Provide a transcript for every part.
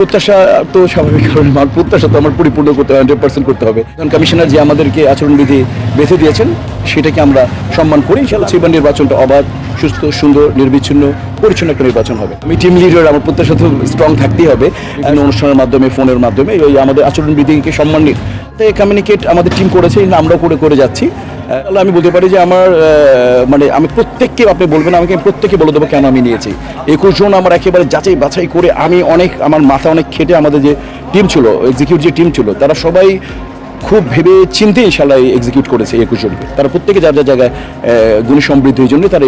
প্রত্যাশা তো স্বাভাবিক, কারণ আমার প্রত্যাশা তো আমার পরিপূর্ণ করতে 100% করতে হবে। কমিশনার যে আমাদেরকে আচরণবিধি বেঁধে দিয়েছেন সেটাকে আমরা সম্মান করি। ইনশাআল্লাহ সেবার নির্বাচনটা অবাধ, সুস্থ, সুন্দর, নির্বিচ্ছিন্ন, পরিচ্ছন্ন একটা নির্বাচন হবে। আমি টিম লিডার, আমার প্রত্যাশা তো স্ট্রং থাকতেই হবে। অনুষ্ঠানের মাধ্যমে, ফোনের মাধ্যমে এই আমাদের আচরণবিধিকে সম্মান নিয়ে কমিউনিকেট আমাদের টিম করেছে, আমরাও করে যাচ্ছি। আমি বলতে পারি যে আমার মানে আমি প্রত্যেককে, আপনি বলবেন আমাকে, আমি প্রত্যেককে বলে দেবো কেন আমি নিয়েছি। 21 জন আমার একেবারে যাচাই বাছাই করে, আমি আমার মাথা অনেক খেটে আমাদের যে টিম ছিল, এক্সিকিউট যে টিম ছিল, তারা সবাই খুব ভেবে চিন্তে ইনশাআল্লাহ এক্সিকিউট করেছে 21 জনকে। তারা প্রত্যেকে যার যার জায়গায় গুণী সমৃদ্ধির জন্য তারা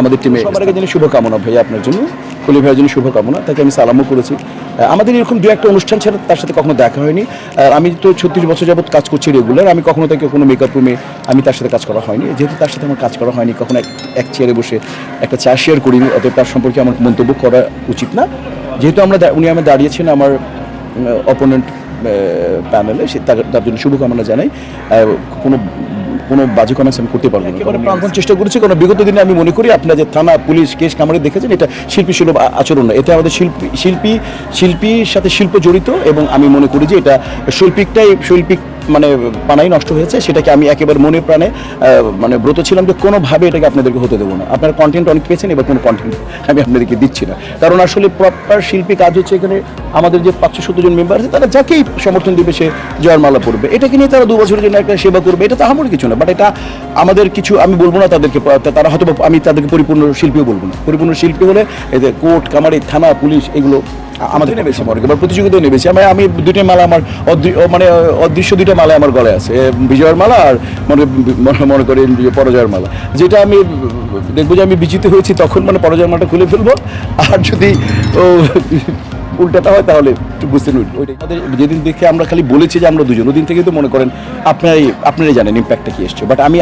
আমাদের টিমে। সবার আগে জন্য শুভকামনা ভাইয়া, আপনার জন্য, কলি ভাইয়ের জন্য শুভকামনা। তাকে আমি সালামও করেছি। আমাদের এরকম দু একটা অনুষ্ঠান ছাড়া তার সাথে কখনো দেখা হয়নি। আমি তো 36 বছর যাবত কাজ করছি রেগুলার, আমি কখনো তাকে কোনো মেকআপ রুমে আমি তার সাথে কাজ করা হয়নি। যেহেতু তার সাথে আমার কাজ করা হয়নি, কখনো এক চেয়ারে বসে একটা চা শেয়ার করিনি, অতএব তার সম্পর্কে আমার মন্তব্য করা উচিত না। যেহেতু উনি আমার দাঁড়িয়েছেন আমার অপোনেন্ট প্যানেলে, তার জন্য শুভকামনা জানাই। কোনো বাজে কমেন্টস আমি করতে পারবো না, একেবারে প্রাণপণ চেষ্টা করেছি। কারণ বিগত দিনে আমি মনে করি আপনারা যে থানা, পুলিশ, কেস কামারে দেখেছেন, এটা শিল্পী সুলভ আচরণ না। এতে আমাদের শিল্পীর সাথে শিল্প জড়িত, এবং আমি মনে করি যে এটা শৈল্পিক মানে পানাই নষ্ট হয়েছে। সেটাকে আমি একেবারে মনে প্রাণে মানে ব্রত ছিলাম যে কোনোভাবে এটাকে আপনাদেরকে হতে দেবো না। আপনারা কন্টেন্ট অনেক পেয়েছেন, এবার কোনো কন্টেন্ট আমি আপনাদেরকে দিচ্ছি না। কারণ আসলে প্রপার শিল্পী কাজ হচ্ছে এখানে আমাদের যে 570 জন মেম্বার আছে, তারা যাকেই সমর্থন দিবে সে জয়ের মালা পড়বে। এটাকে নিয়ে তারা 2 বছরের জন্য একটা সেবা করবে, এটা তো আমার কিছু না। বাট এটা আমাদের কিছু, আমি বলবো না তাদেরকে, তারা হয়তো আমি তাদেরকে পরিপূর্ণ শিল্পীও বলবো না। পরিপূর্ণ শিল্পী হলে এদের কোর্ট কামারি, থানা, পুলিশ এগুলো আমাদের নেবেছে, এবার প্রতিযোগিতায় নেবেছে। আমি 2টা মালা, আমার মানে অদৃশ্য 2টা মালা আমার গলায় আছে, বিজয়ের মালা আর মনে করেন পরাজয়ের মালা। যেটা আমি দেখবো যে আমি বিজিত হয়েছি, তখন মানে পরাজয়ের মালাটা খুলে ফেলবো। আর যদি উল্টাটা হয় তাহলে একটু বুঝতে নিন। ওইটাই আমাদের যেদিন দেখে আমরা খালি বলেছি যে আমরা দুজন, ওদিন থেকে তো মনে করেন আপনারাই জানেন ইম্প্যাক্টটা কি এসছে। বাট আমি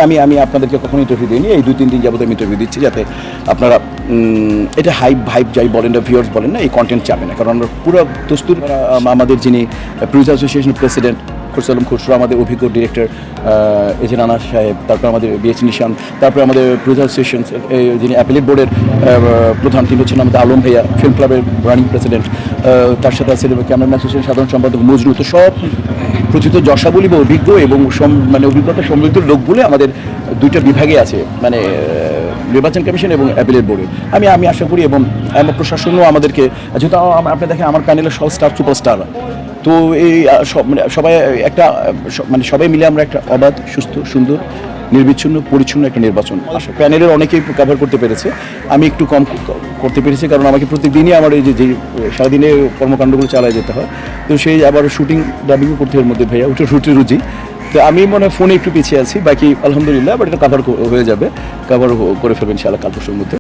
আপনাদেরকে কখনো ইন্টারভিউ দিইনি। এই 2-3 দিন যাবত আমি ইন্টারভিউ দিচ্ছি, যাতে আপনারা এটা হাইপ যাই বলেন না, ভিউয়ার্স বলেন না, এই কন্টেন্ট চাবে না। কারণ আমরা পুরো দস্তুর, আমাদের যিনি প্রডিউসার অ্যাসোসিয়েশন প্রেসিডেন্ট খুরসালম খুসরো, আমাদের অভিজ্ঞ ডিরেক্টর এজে রানা সাহেব, তারপর আমাদের বিএস নিশান, তারপরে আমাদের প্রডিউসার অ্যাসোসিয়েশন যিনি অ্যাপিলেট বোর্ডের প্রধান, তিনি হচ্ছেন আমাদের আলম ভাইয়া, ফিল্ম ক্লাবের রানিং প্রেসিডেন্ট, তার সাথে আছে ক্যামেরাম্যান অ্যাসোসিয়েশন সাধারণ সম্পাদক মজনু। তো সব প্রথিত যশা বলি বা অভিজ্ঞ এবং মানে অভিজ্ঞতা সমৃদ্ধ লোকগুলো আমাদের 2টা বিভাগে আছে, মানে নির্বাচন কমিশন এবং অ্যাপিলেট বোর্ডে। আমি আশা করি, এবং আমার প্রশাসনও আমাদেরকে, যেহেতু আপনি দেখেন আমার প্যানেলের সব স্টার সুপারস্টার, তো এই সবাই একটা মানে সবাই মিলে আমরা একটা অবাধ, সুস্থ, সুন্দর, নির্বিচ্ছিন্ন, পরিচ্ছন্ন একটা নির্বাচন। প্যানেলের অনেকেই কভার করতে পেরেছে, আমি একটু কম করতে পেরেছি, কারণ আমাকে প্রত্যেকদিনই আমার এই যে সারাদিনে কর্মকাণ্ডগুলো চালায় যেতে হয়। তো সেই আবার শুটিং ডাবিংও করতে এর মধ্যে ভাইয়া ওটা রুচি। তো আমি মনে হয় ফোনে একটু পিছিয়ে আছি, বাকি আলহামদুলিল্লাহ, বাট এটা কভার হয়ে যাবে, কভার করে ফেলবেন ইনশাআল্লাহ কাল পরশুর মধ্যে।